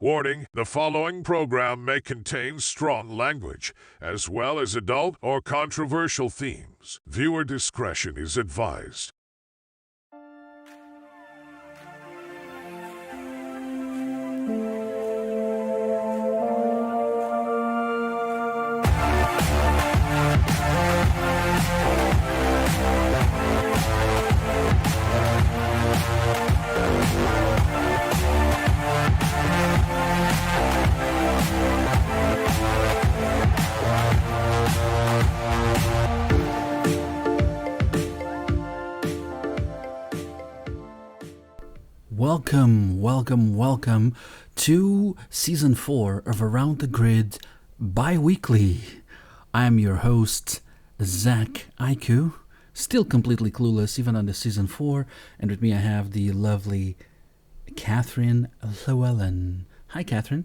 Warning, the following program may contain strong language, as well as adult or controversial themes. Viewer discretion is advised. Welcome to Season 4 of Around the Grid Bi-Weekly. I'm your host, Zack Aiku, still completely clueless even on the Season 4, and with me I have the lovely Katheryn Llewellyn. Hi, Katheryn.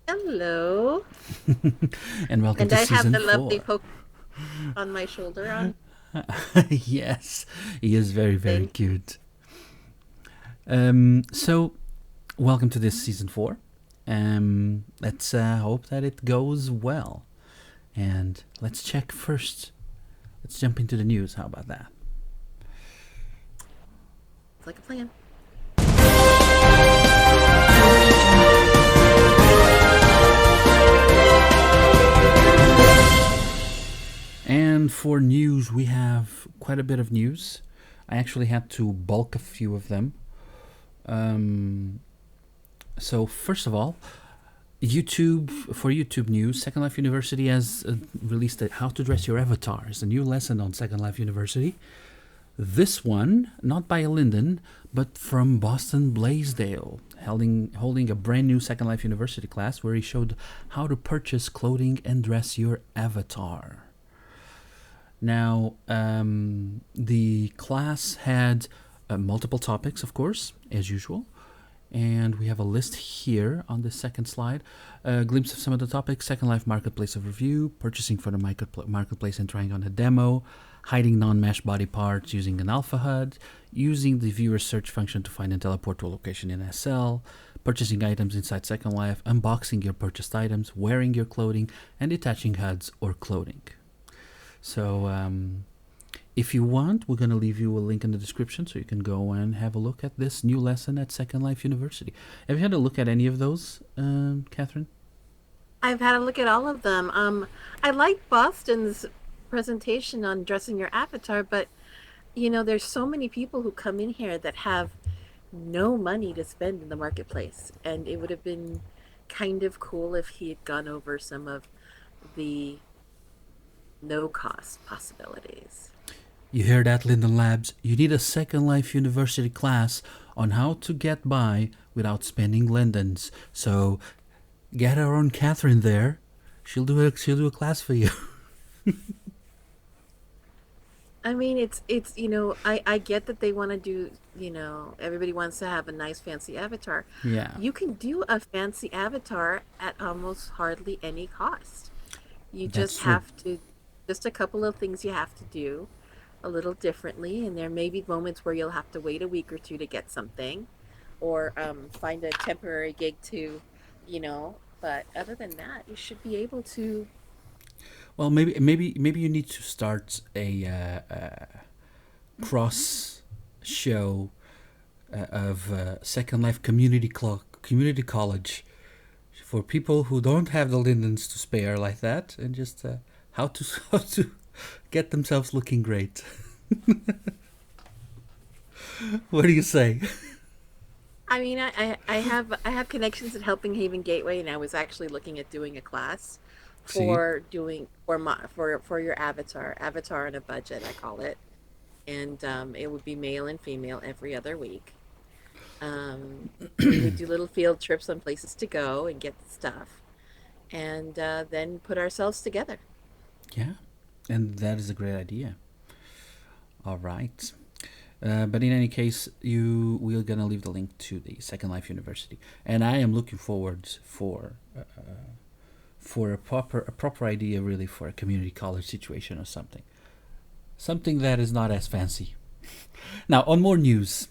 Hello. And welcome to Season 4. And I have the lovely poke on my shoulder on. Yes, he is very, very cute. So, welcome to this Season 4. Let's hope that it goes well. And let's check first. Let's jump into the news. How about that? It's like a plan. And for news, we have quite a bit of news. I actually had to bulk a few of them. So first of all, for YouTube news, Second Life University has released How to Dress Your Avatars, a new lesson on Second Life University. This one, not by Linden, but from Boston Blaisdell, holding a brand new Second Life University class where he showed how to purchase clothing and dress your avatar. Now, the class had multiple topics, of course, as usual. And we have a list here on the second slide. A glimpse of some of the topics: Second Life Marketplace overview, purchasing for the marketplace and trying on a demo, hiding non-mesh body parts using an alpha HUD, using the viewer search function to find and teleport to a location in SL, purchasing items inside Second Life, unboxing your purchased items, wearing your clothing, and detaching HUDs or clothing. So, if you want, we're going to leave you a link in the description so you can go and have a look at this new lesson at Second Life University. Have you had a look at any of those, Katheryn? I've had a look at all of them. I like Boston's presentation on dressing your avatar, but, you know, there's so many people who come in here that have no money to spend in the marketplace. And it would have been kind of cool if he had gone over some of the no-cost possibilities. You hear that, Linden Labs? You need a Second Life University class on how to get by without spending Lindens. So get our own Katheryn there. She'll do a class for you. I mean, it's you know, I get that they want to do, you know, everybody wants to have a nice fancy avatar. Yeah. You can do a fancy avatar at almost hardly any cost. You just have to, just a couple of things you have to do a little differently, and there may be moments where you'll have to wait a week or two to get something, or find a temporary gig to, you know, but other than that, you should be able to. Well, maybe you need to start a cross show of Second Life Community College for people who don't have the Lindens to spare like that, and just how to get themselves looking great. What do you say? I mean, I have connections at Helping Haven Gateway, and I was actually looking at doing a class for for your avatar on a budget, I call it, and it would be male and female every other week. We would do little field trips on places to go and get the stuff, and then put ourselves together. Yeah, and that is a great idea. All right. But in any case, we're going to leave the link to the Second Life University. And I am looking forward for a proper idea, really, for a community college situation or something that is not as fancy. Now, on more news,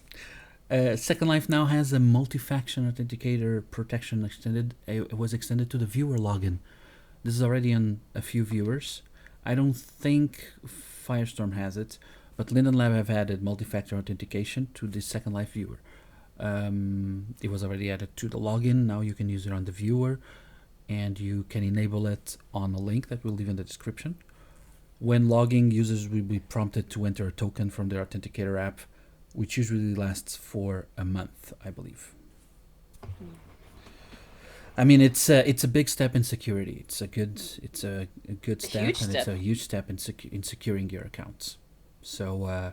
Second Life now has a multi-faction authenticator protection extended. It was extended to the viewer login. This is already on a few viewers. I don't think Firestorm has it, but Linden Lab have added multi-factor authentication to the Second Life viewer. It was already added to the login. Now you can use it on the viewer, and you can enable it on a link that we'll leave in the description. When logging, users will be prompted to enter a token from their authenticator app, which usually lasts for a month, I believe. I mean, it's a big step in security. It's a good step, and it's a huge step in securing your accounts. So,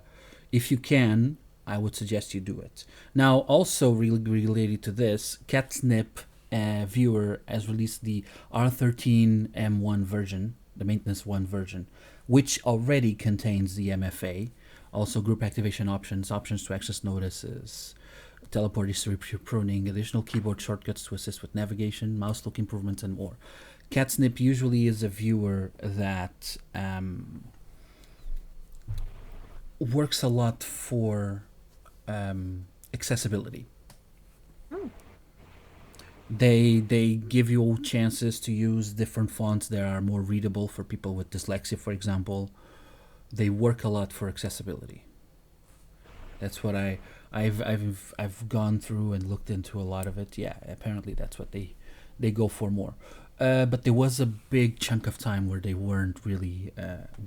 if you can, I would suggest you do it. Now, also related to this, CATZNIP viewer has released the R13M1 version, the maintenance 1 version, which already contains the MFA. Also, group activation options to access notices, teleport history pruning, additional keyboard shortcuts to assist with navigation, mouse look improvements, and more. CATZNIP usually is a viewer that works a lot for accessibility. They give you chances to use different fonts that are more readable for people with dyslexia, for example. They work a lot for accessibility. That's what I've gone through and looked into a lot of it. Yeah, apparently that's what they go for more. But there was a big chunk of time where they weren't really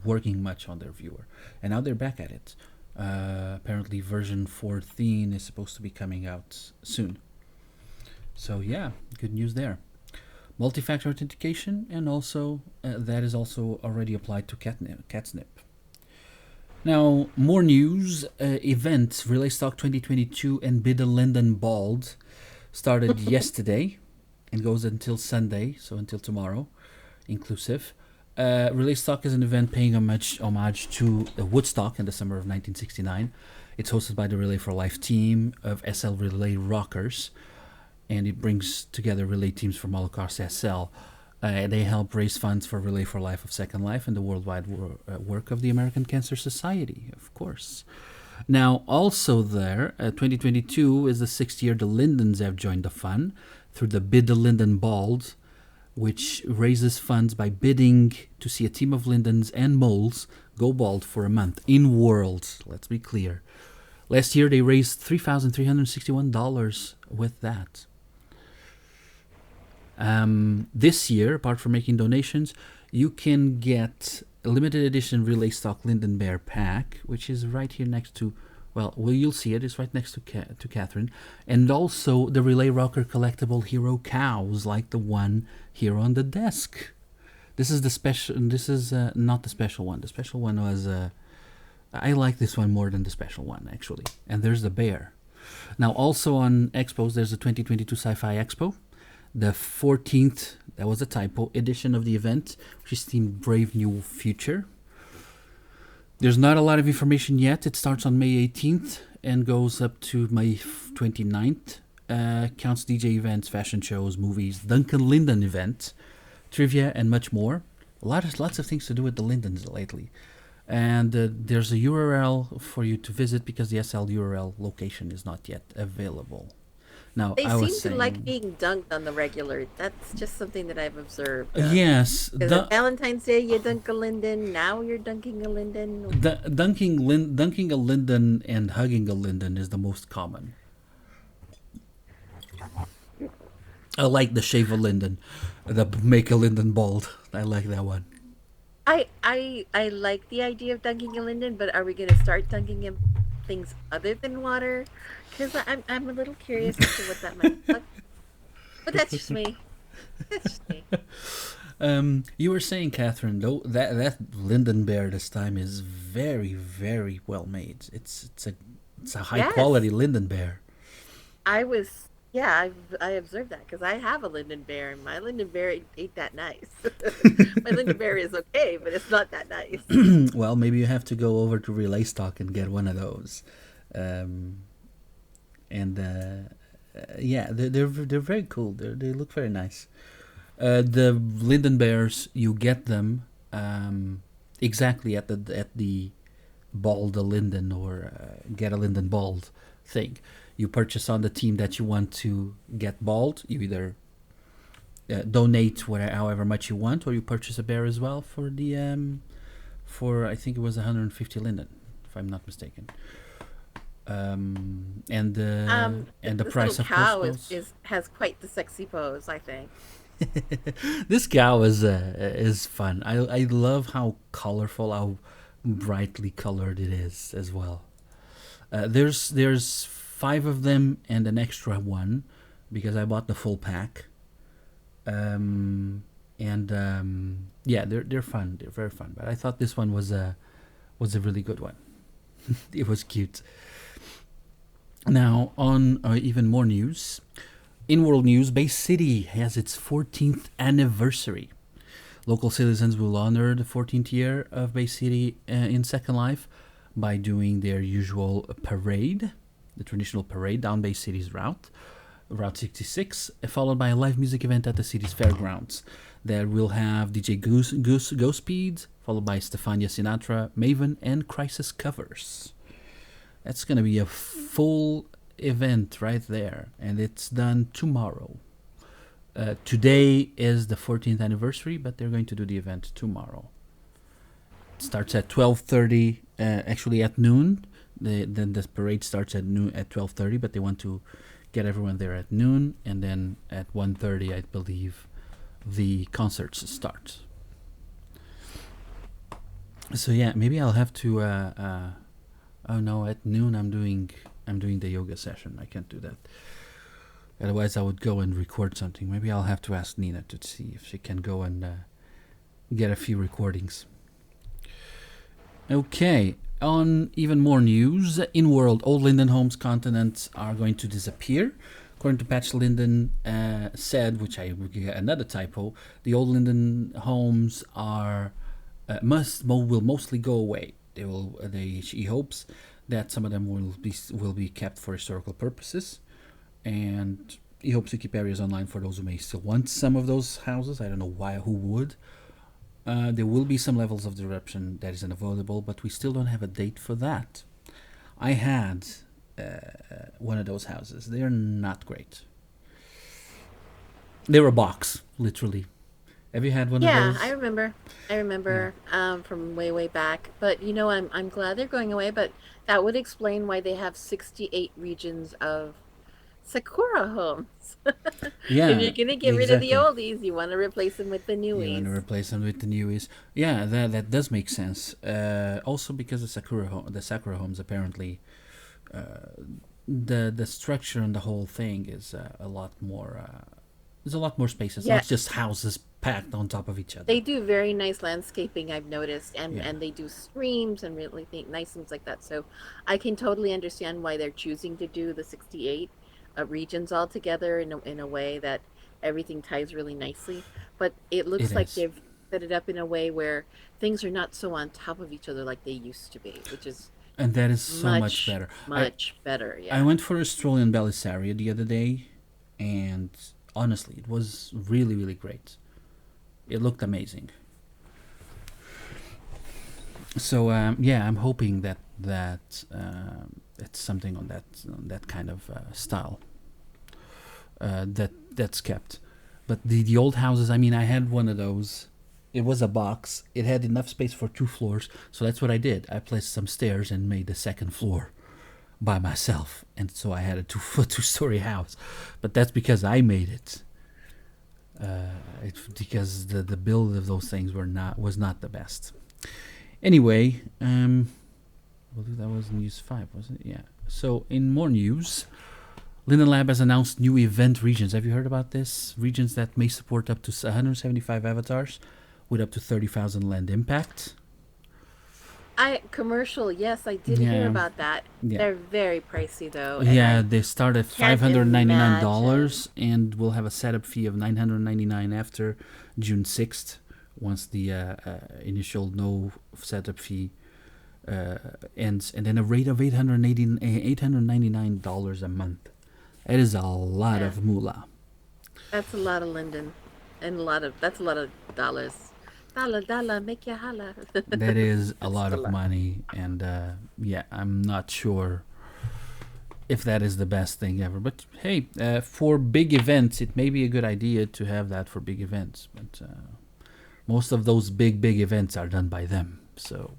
working much on their viewer, and now they're back at it. Apparently version 14 is supposed to be coming out soon. So yeah, good news there. Multi-factor authentication, and also that is also already applied to CATZNIP. Now, more news. Events, RELAYSTOCK 2022 and Linden Bald started yesterday and goes until Sunday, so until tomorrow, inclusive. RELAYSTOCK is an event paying homage to Woodstock in the summer of 1969. It's hosted by the Relay for Life team of SL Relay Rockers, and it brings together relay teams from all across SL. They help raise funds for Relay for Life of Second Life and the worldwide work of the American Cancer Society, of course. Now, also there, 2022 is the 6th year the Lindens have joined the fun through the Bid the Linden Bald, which raises funds by bidding to see a team of Lindens and moles go bald for a month in Worlds. Let's be clear. Last year they raised $3,361 with that. This year, apart from making donations, you can get a limited edition RELAYSTOCK Linden Bear pack, which is right here next to, well, you'll see it. It's right next to Katheryn, and also the Relay Rocker collectible hero cows, like the one here on the desk. This is the special. This is not the special one. The special one was. I like this one more than the special one, actually. And there's the bear. Now, also on expos, there's the 2022 Sci-Fi Expo. The 14th, that was a typo, edition of the event, which is themed Brave New Future. There's not a lot of information yet. It starts on May 18th and goes up to May 29th. Counts DJ events, fashion shows, movies, Duncan Linden event, trivia, and much more. Lots of things to do with the Lindens lately. And there's a URL for you to visit because the SL URL location is not yet available. Now, they seem to like being dunked on the regular. That's just something that I've observed. Yes. Valentine's Day, you dunk a Linden. Now you're dunking a Linden. Dunking a Linden and hugging a Linden is the most common. I like the shave a Linden, the make a Linden bald. I like that one. I like the idea of dunking a Linden, but are we going to start dunking him things other than water? Because I'm a little curious as to what that might look. But that's just me. That's just me. You were saying, Katheryn, though, that Linden bear this time is very, very well made. It's a high quality Linden bear. I observed that because I have a Linden bear, and my Linden bear ain't that nice. My Linden bear is okay, but it's not that nice. Well, maybe you have to go over to RELAYSTOCK and get one of those. Yeah, they're very cool. They look very nice. The Linden bears, you get them exactly at the bald a Linden or get a Linden bald thing. You purchase on the team that you want to get bald. You either donate whatever, however much you want, or you purchase a bear as well for the for I think it was 150 Linden, if I'm not mistaken. And the price of cow course has quite the sexy pose, I think. this cow is fun. I love how colorful, how brightly colored it is as well. There's 5 of them and an extra one because I bought the full pack. Yeah, they're fun. They're very fun. But I thought this one was a really good one. It was cute. Now on even more news. In world news, Bay City has its 14th anniversary. Local citizens will honor the 14th year of Bay City in Second Life by doing their usual parade, the traditional parade down Bay City's Route 66, followed by a live music event at the city's fairgrounds. There will have DJ Go Speed, followed by Stefania Sinatra, Maven, and Crisis covers. That's going to be a full event right there, and it's done tomorrow. Today is the 14th anniversary, but they're going to do the event tomorrow. It starts at 12:30, actually at noon. Then the parade starts at noon at 12:30, but they want to get everyone there at noon, and then at 1:30, I believe, the concerts start. So yeah, maybe I'll have to. Oh no, at noon I'm doing the yoga session. I can't do that. Otherwise, I would go and record something. Maybe I'll have to ask Nina to see if she can go and get a few recordings. Okay, on even more news, in world, old Linden homes continents are going to disappear. According to Patch Linden said, which I another typo, the old Linden homes are will mostly go away. She hopes that some of them will be kept for historical purposes, and he hopes to keep areas online for those who may still want some of those houses. I don't know who would. There will be some levels of disruption that is unavoidable, but we still don't have a date for that. I had one of those houses. They're not great. They're a box, literally. Have you had one of those? Yeah, I remember from way back. But you know, I'm glad they're going away. But that would explain why they have 68 regions of Sakura homes. Yeah, if you're gonna get rid of the oldies, you want to replace them with the newies. You want to replace them with the newies. Yeah, that does make sense. Also because the Sakura homes apparently, the structure and the whole thing is a lot more. There's a lot more spaces. Yeah. Not just houses packed on top of each other. They do very nice landscaping, I've noticed, and they do streams and really nice things like that. So I can totally understand why they're choosing to do the 68 regions all together in a way that everything ties really nicely. But it looks like they've set it up in a way where things are not so on top of each other like they used to be, which is and that is so much better. Much better. Yeah. I went for a stroll in Belisario the other day, and honestly, it was really, really great. It looked amazing. So yeah, I'm hoping that it's something on that kind of style that's kept. But the old houses, I mean, I had one of those. It was a box. It had enough space for 2 floors, so that's what I did. I placed some stairs and made the second floor by myself, and so I had a two-story house. But that's because I made it. Because the build of those things was not the best. Anyway, well, that was news 5, wasn't it? Yeah. So in more news, Linden Lab has announced new event regions. Have you heard about this? Regions that may support up to 175 avatars with up to 30,000 land impact. Commercial, yes, I did hear about that. Yeah. They're very pricey though. Yeah, they start at $599 and will have a setup fee of $999 after June 6th. Once the initial no setup fee ends, and then a rate of $899 a month. It is a lot of moolah. That's a lot of Linden, and that's a lot of dollars. Dollar, make you holla. That is a lot of money, and yeah, I'm not sure if that is the best thing ever. But hey, for big events, it may be a good idea to have that for big events. But most of those big events are done by them. So,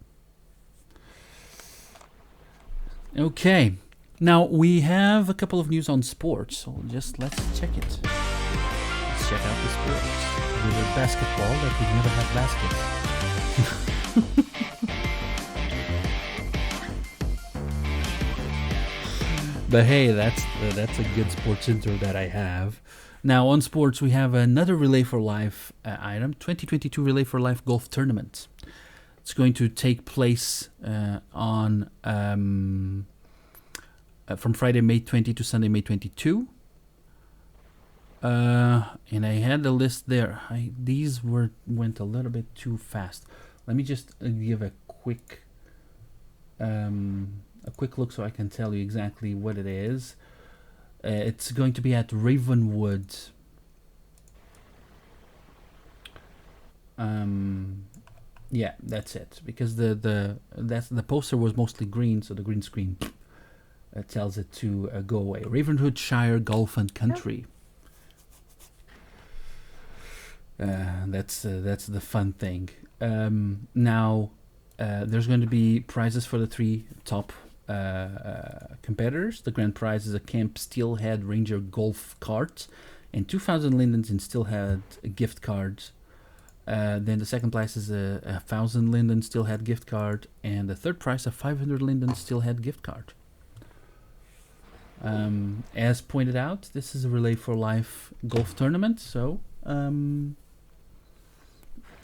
okay. Now, we have a couple of news on sports. So let's check it. Let's check out the sports. With a basketball that we never had baskets. But hey, that's a good sports intro that I have. Now on sports, we have another Relay for Life item, 2022 Relay for Life Golf Tournament. It's going to take place on from Friday, May 20 to Sunday, May 22. And I had the list there. These went a little bit too fast. Let me just give a quick look so I can tell you exactly what it is. It's going to be at RAVENWOOD. Yeah, that's it. Because the poster was mostly green, so the green screen tells it to go away. RAVENWOOD, SHIRE, Golf and Country. That's the fun thing. Now, there's going to be prizes for the 3 top competitors. The grand prize is a Camp Steelhead Ranger golf cart and 2,000 Lindens in Steelhead gift cards. Then the second prize is a 1,000 Linden Steelhead gift card, and the third prize a 500 Linden Steelhead gift card. As pointed out, this is a Relay for Life golf tournament, so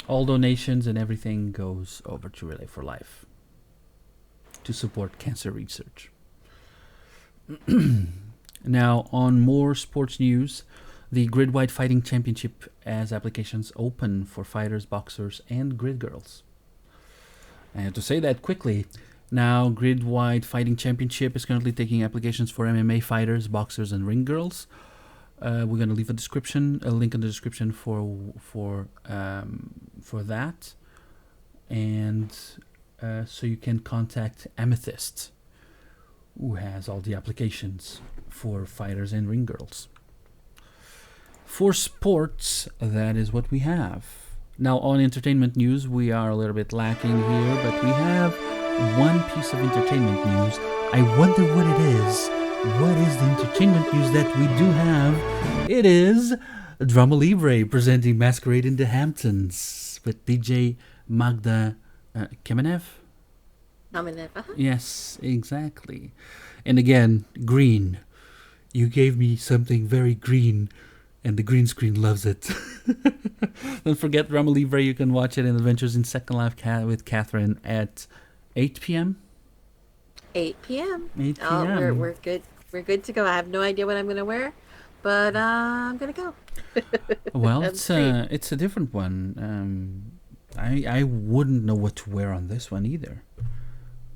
all donations and everything goes over to Relay for Life to support cancer research. Now, on more sports news, the Grid-Wide Fighting Championship has applications open for fighters, boxers, and grid girls. And to say that quickly, now Grid-Wide Fighting Championship is currently taking applications for MMA fighters, boxers, and ring girls. We're going to leave a link in the description for that, and so you can contact Amethyst, who has all the applications for fighters and ring girls. For sports, that is what we have. Now, on entertainment news, we are a little bit lacking here, but we have one piece of entertainment news. I wonder what it is. What is the entertainment news that we do have? It is Drama Libre presenting Masquerade in the Hamptons with DJ Magda Kamenev. Yes, exactly. And again, green. You gave me something very green, and the green screen loves it. Don't forget Drama Libre. You can watch it in Adventures in Second Life with Katheryn at 8 p.m. 8 p.m. 8 p.m. Oh, we're good. We're good to go. I have no idea what I'm going to wear, but I'm going to go. Well, it's a different one. I wouldn't know what to wear on this one either,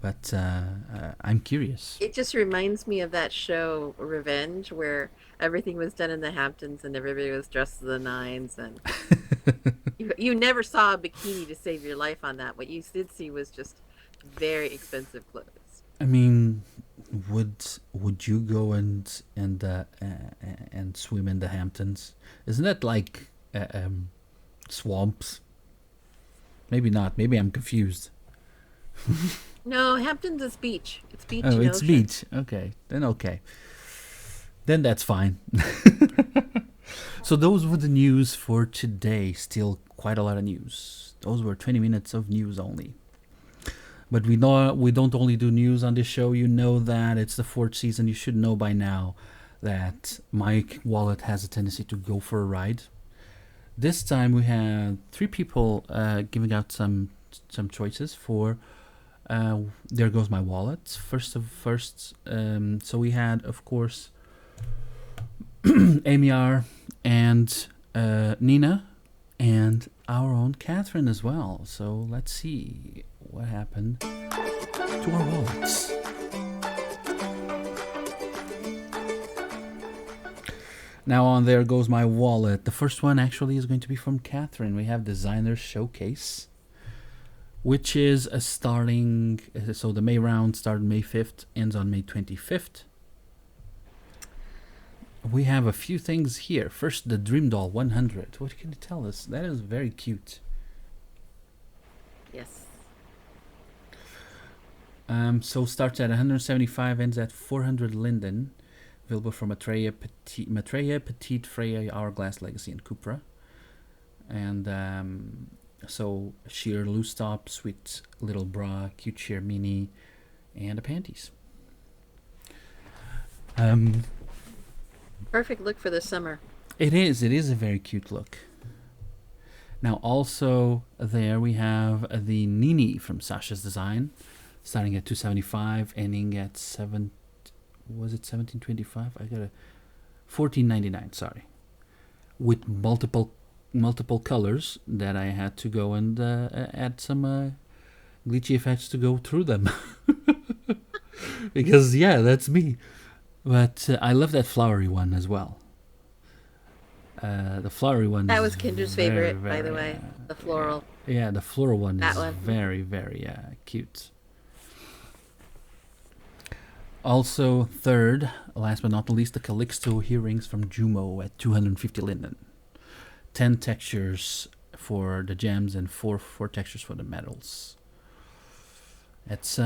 but I'm curious. It just reminds me of that show Revenge, where everything was done in the Hamptons and everybody was dressed to the nines, and you never saw a bikini to save your life on that. What you did see was just very expensive clothes. I mean, would you go and swim in the Hamptons? Isn't that like swamps? Maybe not. Maybe I'm confused. No, Hamptons is beach. It's beach. Oh, and it's ocean. beach. Okay. Then that's fine. So those were the news for today. Still quite a lot of news. Those were 20 minutes of news only. But we don't only do news on this show. You know that it's the 4th season. You should know by now that my wallet has a tendency to go for a ride. This time we had 3 people giving out some choices for There Goes My Wallet. First, so we had, of course, Amy R. and Nina, and our own Katheryn as well. So let's see what happened to our wallets. Now on There Goes My Wallet. The first one actually is going to be from Katheryn. We have Designer Showcase, which is so the May round started May 5th, ends on May 25th. we have a few things here. First, the Dream Doll 100. What can you tell us? That is very cute. Yes. So starts at 175, ends at 400 Linden. Available from Maitreya, Petite, Freya, Hourglass, Legacy, and Cupra. And so sheer loose top, sweet little bra, cute sheer mini, and a panties. Perfect look for the summer. It is a very cute look. Now also there we have the Nini from Sasha's Design, starting at 275, ending at 1725? I got a 14.99, sorry. With multiple colors that I had to go and add some glitchy effects to go through them. Because yeah, that's me. But I love that flowery one as well. The flowery one. That was Kinder's favorite, by the way. The floral. Yeah, the floral one that is one. very, very cute. Also, third, last but not least, the Calixto earrings from Jumo at 250 Linden. 10 textures for the gems and four textures for the metals. It's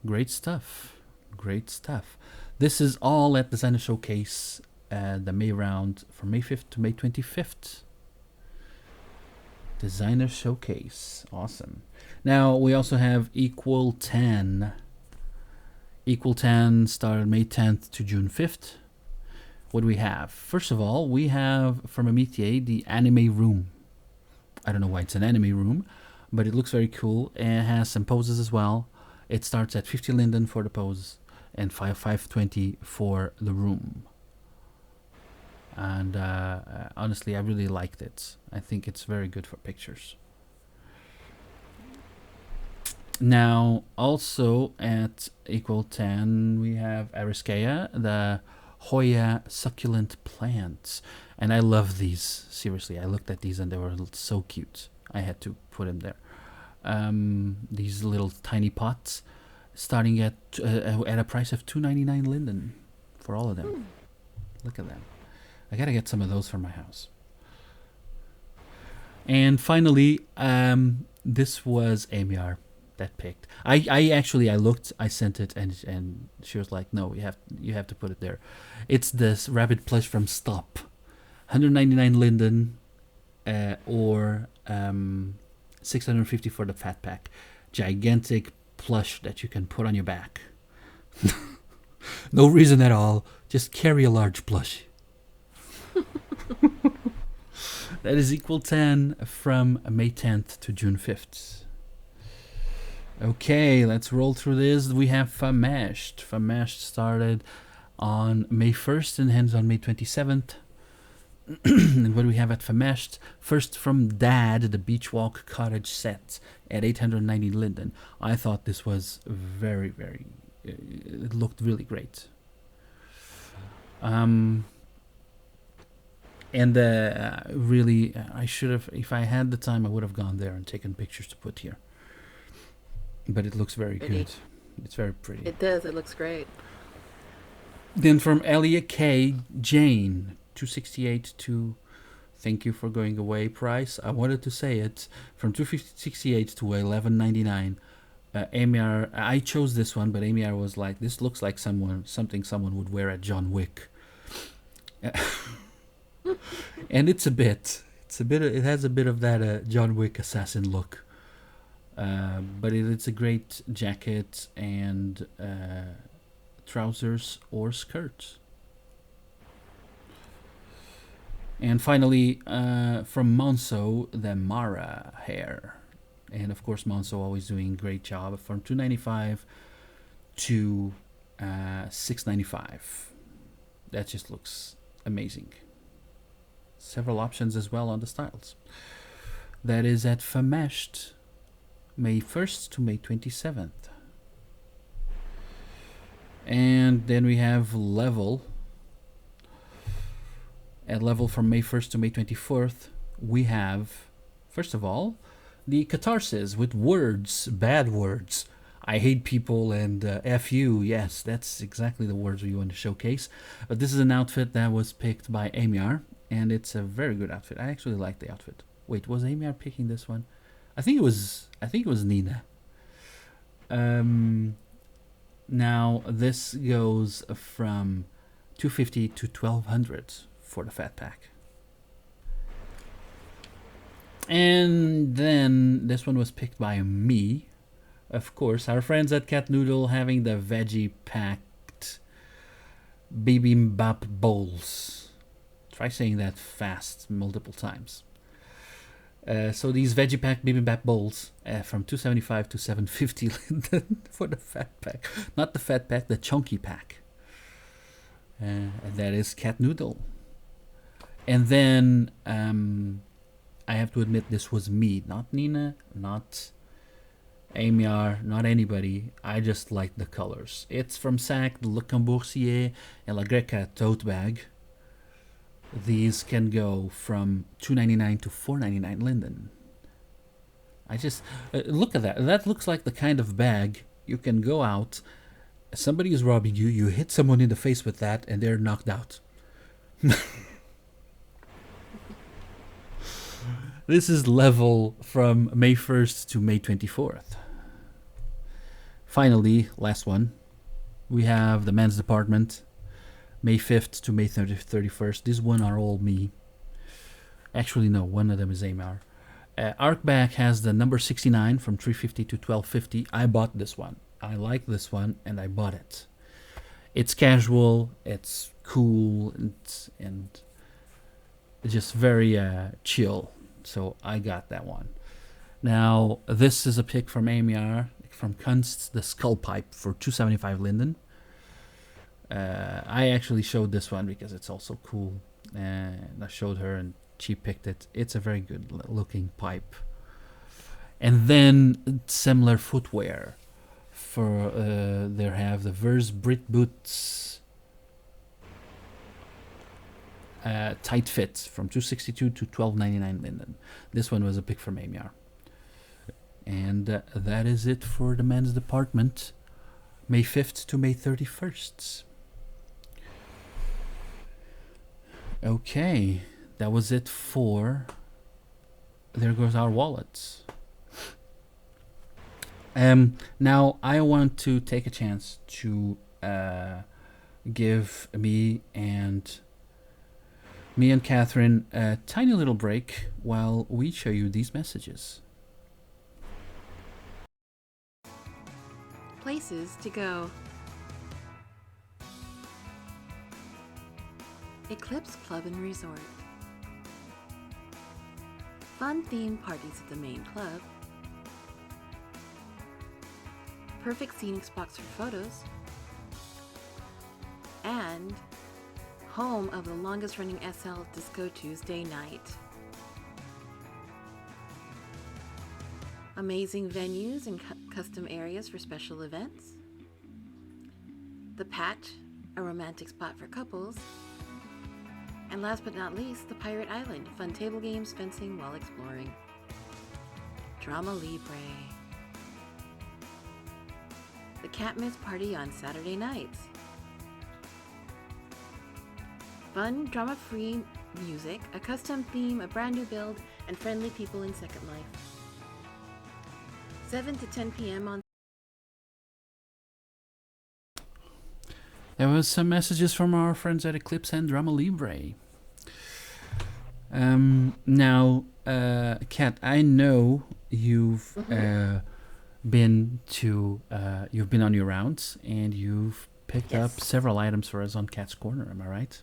great stuff. Great stuff. This is all at Designer Showcase, the May round from May 5th to May 25th. Designer Showcase. Awesome. Now, we also have Equal 10. Equal 10 started May 10th to June 5th. What do we have? First of all, we have from Amitié the anime room. I don't know why it's an anime room, but it looks very cool. And it has some poses as well. It starts at 50 Linden for the pose and 520 for the room. And honestly, I really liked it. I think it's very good for pictures. Now, also at Equal 10, we have Ariskea, the Hoya succulent plants. And I love these. Seriously, I looked at these and they were so cute. I had to put them there. These little tiny pots, starting at a price of $2.99 Linden for all of them. Look at them. I gotta get some of those for my house. And finally, this was Amiar that picked. I looked, I sent it, and she was like, no, you have to put it there. It's this rabbit plush from Stop, 199 Linden, or 650 for the fat pack. Gigantic plush that you can put on your back. No reason at all. Just carry a large plush. That is Equal 10 from May 10th to June 5th. Okay, let's roll through this. We have Famashed. Famashed started on May 1st and ends on May 27th. And what do we have at Famashed? First from Dad, the Beach Walk Cottage set at 890 Linden. I thought this was very, very... it looked really great. And really, I should have, if I had the time, I would have gone there and taken pictures to put here. But it looks very good. It's very pretty. It does. It looks great. Then from Elliot K. Jane, 268 to thank you for going away price. I wanted to say it. From 268 to 11.99. Amiar, I chose this one, but Amiar was like, this looks like something someone would wear at John Wick. And it has a bit of that John Wick assassin look. But it's a great jacket and trousers or skirt. And finally, from Monso, the Mara hair. And of course, Monso always doing a great job. From $2.95 to $6.95. That just looks amazing. Several options as well on the styles. That is at Famashed, May 1st to May 27th. And then we have Level. At Level from May 1st to May 24th, we have, first of all, the Catharsis with words, bad words. I hate people and F you. Yes, that's exactly the words we want to showcase. But this is an outfit that was picked by Amir, and it's a very good outfit. I actually like the outfit. Wait, was Amir picking this one? I think it was Nina. Now this goes from 250 to 1200 for the fat pack. And then this one was picked by me. Of course, our friends at Cat Noodle having the veggie packed bibimbap bowls. Try saying that fast multiple times. So these veggie packed bibimbap bowls from 275 to 750 Linden for the fat pack. Not the fat pack, the chunky pack. And that is Cat Noodle. And then I have to admit this was me, not Nina, not Amir, not anybody. I just like the colors. It's from Zack, the Le Cambourcier and La Greca tote bag. These can go from $2.99 to $4.99 Linden. I just look at that. That looks like the kind of bag you can go out. Somebody is robbing you. You hit someone in the face with that, and they're knocked out. This is level from May 1st to May 24th. Finally, last one. We have the men's department. May 5th to May 31st. These one are all me. Actually, no, one of them is Amar. Arcback has the number 69 from 350 to 1250. I bought this one. I like this one, and I bought it. It's casual, it's cool, and just very chill. So I got that one. Now, this is a pick from Amir, from Kunst, the skull pipe for 275 Linden. I actually showed this one because it's also cool, and I showed her and she picked it. It's a very good looking pipe. And then similar footwear for they have the Vers Brit boots tight fit from 262 to 1299 Linden. This one was a pick from Amir. And that is it for the men's department, May 5th to May 31st. Okay, that was it for There Goes Our Wallets. Now I want to take a chance to give me and Katheryn a tiny little break while we show you these messages. Places to go. Eclipse Club and Resort. Fun themed parties at the main club. Perfect scenic spots for photos. And home of the longest running SL Disco Tuesday night. Amazing venues and custom areas for special events. The Patch, a romantic spot for couples. And last but not least, the Pirate Island, fun table games, fencing while exploring. Drama Libre. The CATZNIP party on Saturday nights. Fun, drama-free music, a custom theme, a brand new build, and friendly people in Second Life. 7 to 10 p.m. on... There was some messages from our friends at Eclipse and Drama Libre. Now, Kat, I know you've been on your rounds and you've picked up several items for us on Cat's Corner. Am I right?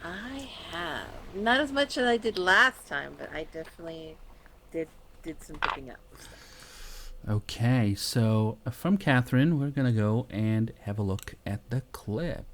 I have. Not as much as I did last time, but I definitely did some picking up. Okay, so from Katheryn, we're going to go and have a look at the clip.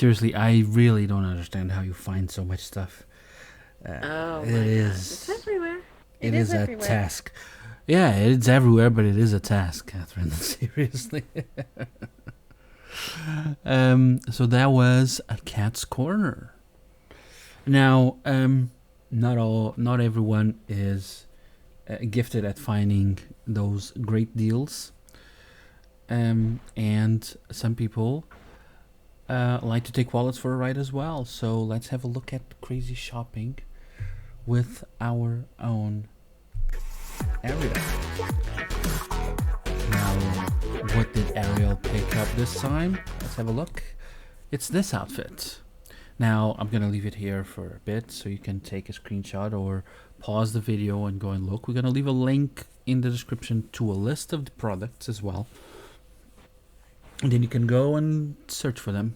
seriously, I really don't understand how you find so much stuff. Oh It my God. is. It's everywhere. It is a everywhere. task. Yeah, it's everywhere, but it is a task, Katheryn. Seriously. So that was a cat's corner. Now, not everyone is gifted at finding those great deals, and some people like to take wallets for a ride as well. So let's have a look at crazy shopping with our own Ariel. Now, what did Ariel pick up this time? Let's have a look. It's this outfit. Now, I'm going to leave it here for a bit so you can take a screenshot or pause the video and go and look. We're going to leave a link in the description to a list of the products as well. And then you can go and search for them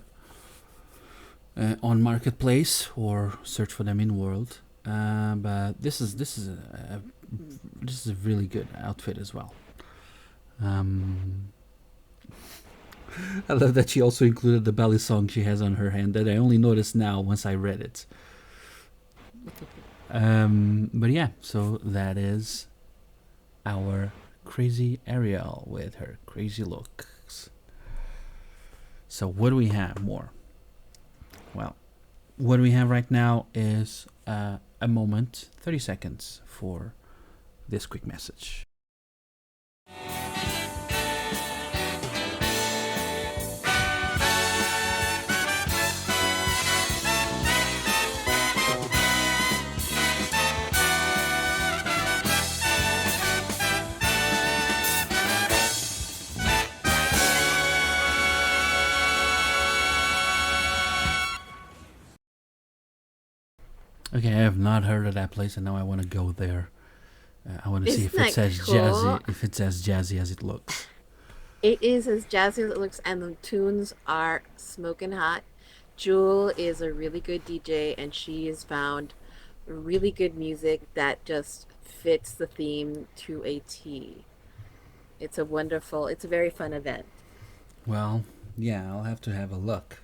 on Marketplace or search for them in World. But this is a really good outfit as well. I love that she also included the belly song she has on her hand that I only noticed now once I read it. But yeah, so that is our crazy Ariel with her crazy looks. So what do we have more? Well, what we have right now is a moment, 30 seconds for this quick message. Okay, I have not heard of that place, and now I want to go there. I want to see if Isn't it's that as cool? jazzy, if it's as jazzy as it looks. It is as jazzy as it looks, and the tunes are smoking hot. Jewel is a really good DJ, and she has found really good music that just fits the theme to a T. It's a very fun event. Well, yeah, I'll have to have a look.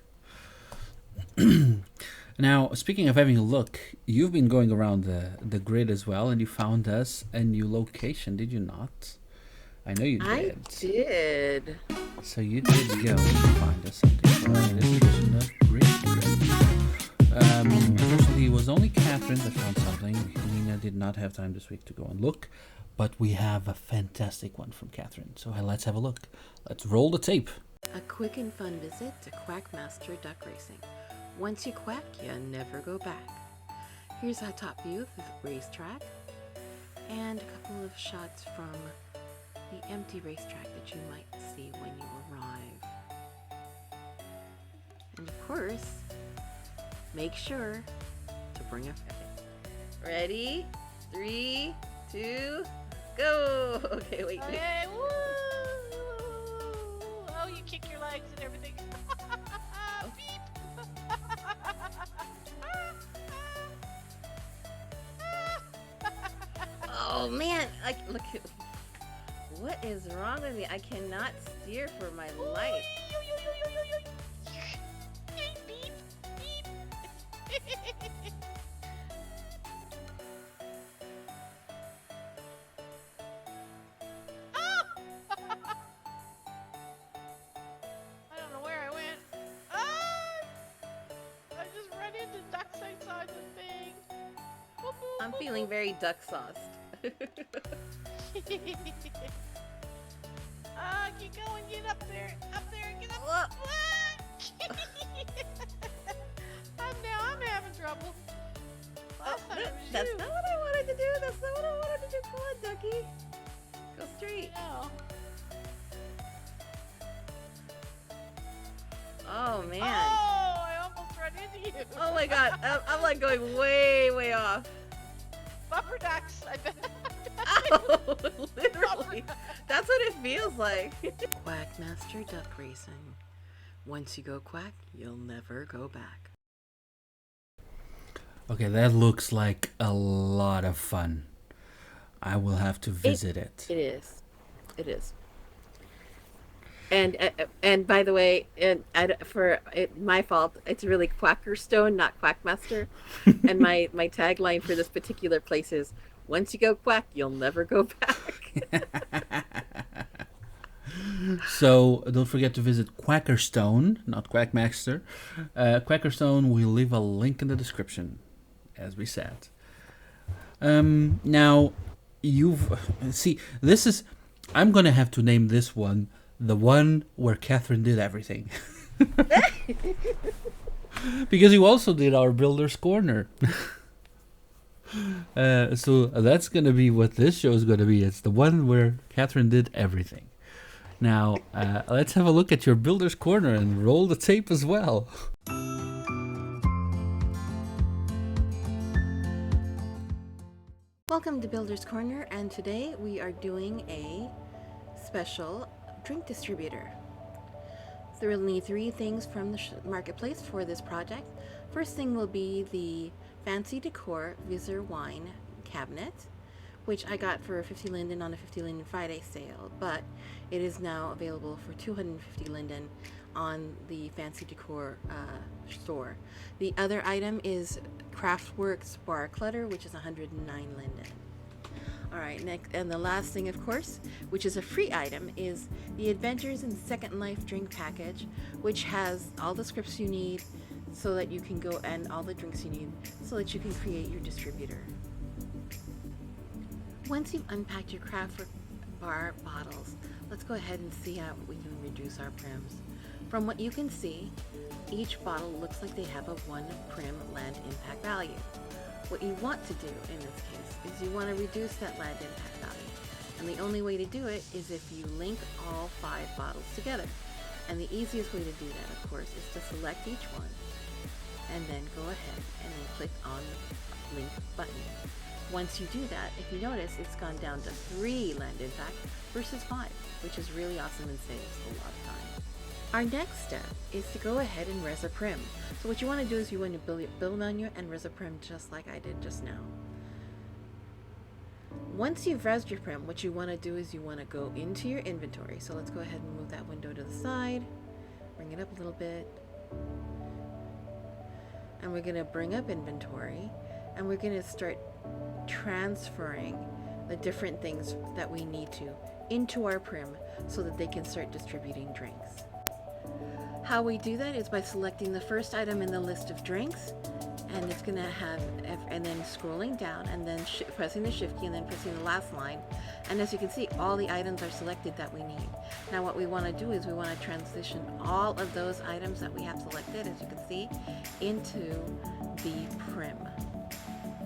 Now, speaking of having a look, you've been going around the grid as well, and you found us a new location, did you not? I know you did. I did. So you did go find us something for our illustration of GridTrip. Unfortunately, it was only Katheryn that found something. Nina did not have time this week to go and look, but we have a fantastic one from Katheryn. So let's have a look. Let's roll the tape. A quick and fun visit to Quackmaster Duck Racing. Once you quack, you never go back. Here's a top view of the racetrack and a couple of shots from the empty racetrack that you might see when you arrive. And of course, make sure to bring a friend. Ready? 3, 2, go! Okay, wait. Okay, woo! Oh, you kick your legs and everything. Beep! Oh man, look at what is wrong with me? I cannot steer for my life. Beep! Beep! I don't know where I went. I just ran into ducks outside the thing. Boop, boop, I'm boop, feeling very duck sauced. Keep going, get up there, get up. Whoa. I'm having trouble. Last time it was That's you. not what I wanted to do. That's not what I wanted to do. Come on, ducky. Go straight. No. Oh man. Oh, I almost ran into you. Oh my god. I'm like going way, way off. Bumper ducks, I bet. Ow, literally. That's what it feels like. Quackmaster Duck Racing. Once you go quack, you'll never go back. Okay, that looks like a lot of fun. I will have to visit it. It is. It is. And by the way, my fault, it's really Quackerstone, not Quackmaster. And my tagline for this particular place is, once you go quack, you'll never go back. So don't forget to visit Quackerstone, not Quackmaster. Quackerstone, we'll leave a link in the description, as we said. Now, I'm going to have to name this one the one where Katheryn did everything. Because you also did our Builder's Corner. So that's going to be what this show is going to be. It's the one where Katheryn did everything. Now, let's have a look at your Builder's Corner and roll the tape as well. Welcome to Builder's Corner, and today we are doing a special drink distributor. There will need 3 things from the marketplace for this project. First thing will be the Fancy Decor Visor Wine Cabinet, which I got for 50 Linden on a 50 Linden Friday sale, but it is now available for 250 Linden on the Fancy Decor store. The other item is Craftworks Bar Clutter, which is 109 Linden. Alright, next, and the last thing, of course, which is a free item, is the Adventures in Second Life drink package, which has all the scripts you need so that you can go, and all the drinks you need so that you can create your distributor. Once you've unpacked your Craftworks Bar bottles, let's go ahead and see how we can reduce our prims. From what you can see, each bottle looks like they have a 1 prim land impact value. What you want to do in this case is you want to reduce that land impact value. And the only way to do it is if you link all 5 bottles together. And the easiest way to do that, of course, is to select each one and then go ahead and then click on the link button. Once you do that, if you notice, it's gone down to 3 land impact versus 5, which is really awesome and saves a lot of time. Our next step is to go ahead and res a prim. So what you want to do is you want to build menu and res a prim just like I did just now. Once you've resed your prim, what you want to do is you want to go into your inventory. So let's go ahead and move that window to the side, bring it up a little bit, and we're going to bring up inventory, and we're going to start transferring the different things that we need to into our prim so that they can start distributing drinks. How we do that is by selecting the first item in the list of drinks, and it's going to have, and then scrolling down and then pressing the shift key and then pressing the last line, and as you can see, all the items are selected that we need. Now what we want to do is we want to transition all of those items that we have selected, as you can see, into the prim.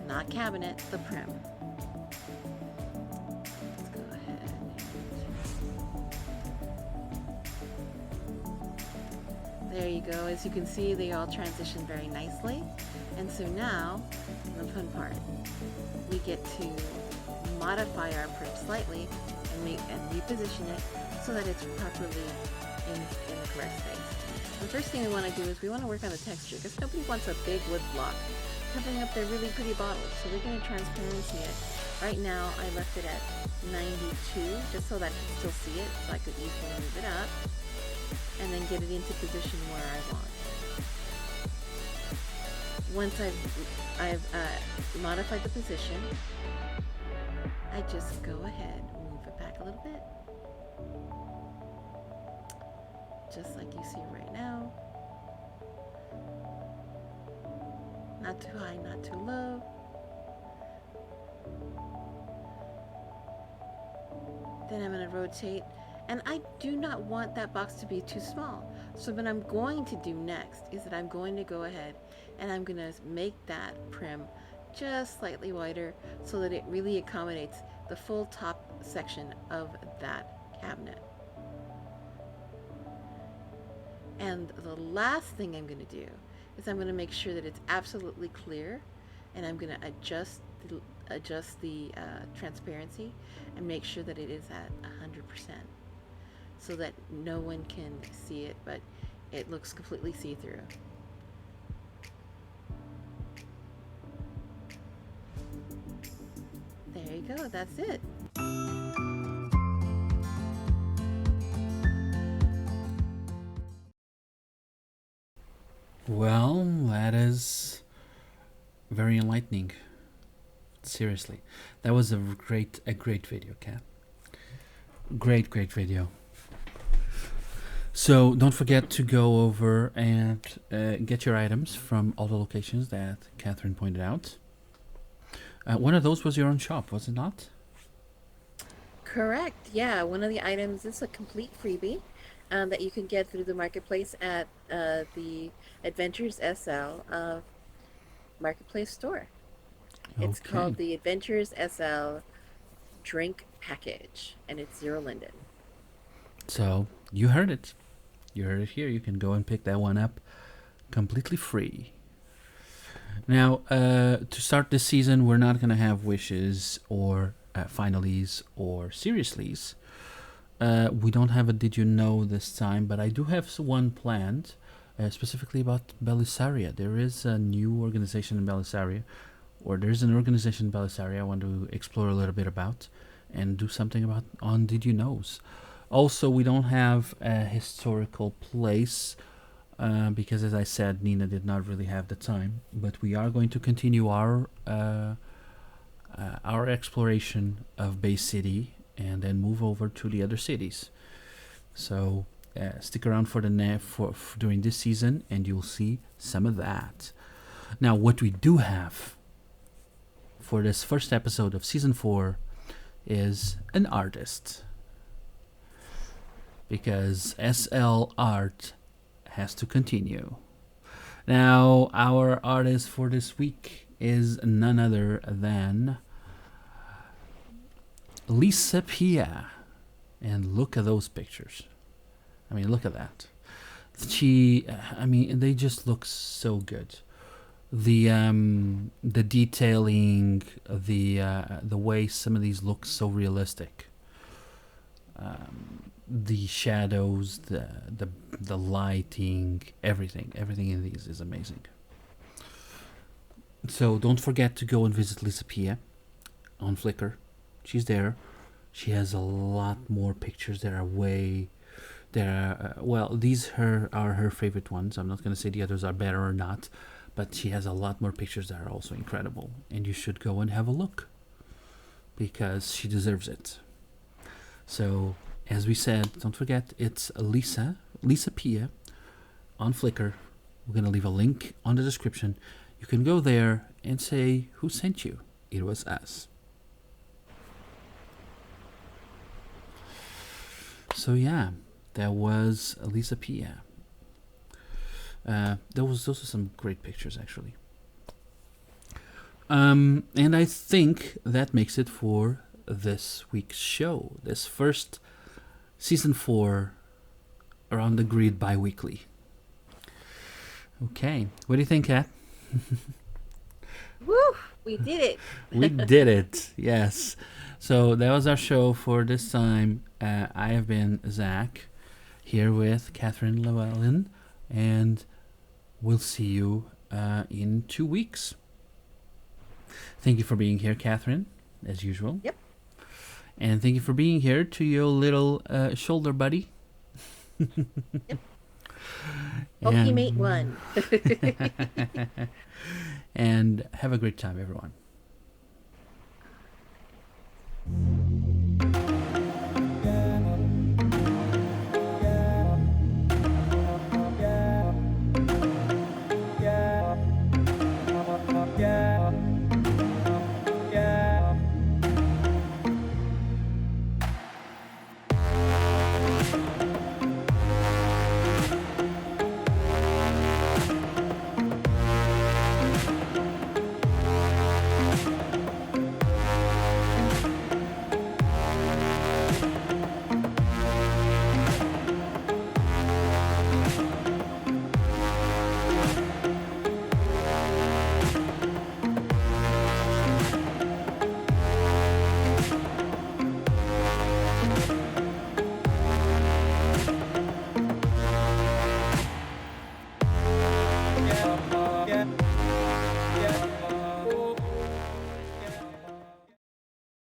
Not cabinet, the prim. Let's go ahead. There you go. As you can see, they all transition very nicely. And so now, the fun part, we get to modify our prim slightly and reposition it so that it's properly in the correct space. The first thing we want to do is we want to work on the texture, because nobody wants a big wood block covering up their really pretty bottles. So we're going to transparency it. Right now I left it at 92 just so that I can still see it, so I could easily move it up and then get it into position where I want. Once I've modified the position, I just go ahead and move it back a little bit, just like you see right now. Not too high, not too low. Then I'm going to rotate, and I do not want that box to be too small. So what I'm going to do next is that I'm going to go ahead and I'm going to make that prim just slightly wider so that it really accommodates the full top section of that cabinet. And the last thing I'm going to do is I'm going to make sure that it's absolutely clear, and I'm going to adjust the transparency and make sure that it is at 100% so that no one can see it, but it looks completely see-through. There you go, that's it. that is very enlightening. Seriously, that was a great video, Kat. Great video. So don't forget to go over and get your items from all the locations that Katheryn pointed out. One of those was your own shop, was it not? Correct. Yeah, one of the items is a complete freebie that you can get through the marketplace at the Adventures SL Marketplace store. It's called the Adventures SL Drink Package, and it's 0 Linden. So you heard it. You heard it here. You can go and pick that one up completely free. Now, to start this season, we're not going to have wishes or finalies or seriouslys. We don't have a Did You Know this time, but I do have one planned, specifically about Belisaria. There is a new organization in Belisaria, or there's an organization in Belisaria I want to explore a little bit about and do something about on Did You Knows. Also, we don't have a historical place because, as I said, Nina did not really have the time. But we are going to continue our exploration of Bay City and then move over to the other cities. So stick around for during this season, and you'll see some of that. Now, what we do have for this first episode of season 4 is an artist, because SLArt has to continue. Now, our artist for this week is none other than s4ep1. And look at those pictures. I mean, look at that. They just look so good. The detailing, the way some of these look so realistic. The shadows, the lighting, everything in these is amazing. So don't forget to go and visit s4ep1 on Flickr. She's there. She has a lot more pictures that are these are her favorite ones. I'm not going to say the others are better or not, but she has a lot more pictures that are also incredible, and you should go and have a look because she deserves it. So, as we said, don't forget, it's s4ep1 on Flickr. We're going to leave a link on the description. You can go there and say who sent you. It was us. So yeah, that was s4ep1. Those are some great pictures, actually. And I think that makes it for this week's show. This first season 4 around the grid bi-weekly. Okay, what do you think, Kat? Woo! We did it. We did it. Yes. So that was our show for this time. I have been Zach, here with Katheryn Llewellyn, and we'll see you in 2 weeks. Thank you for being here, Katheryn, as usual. Yep. And thank you for being here to your little shoulder buddy. Yep. Pokemate 1. And have a great time, everyone.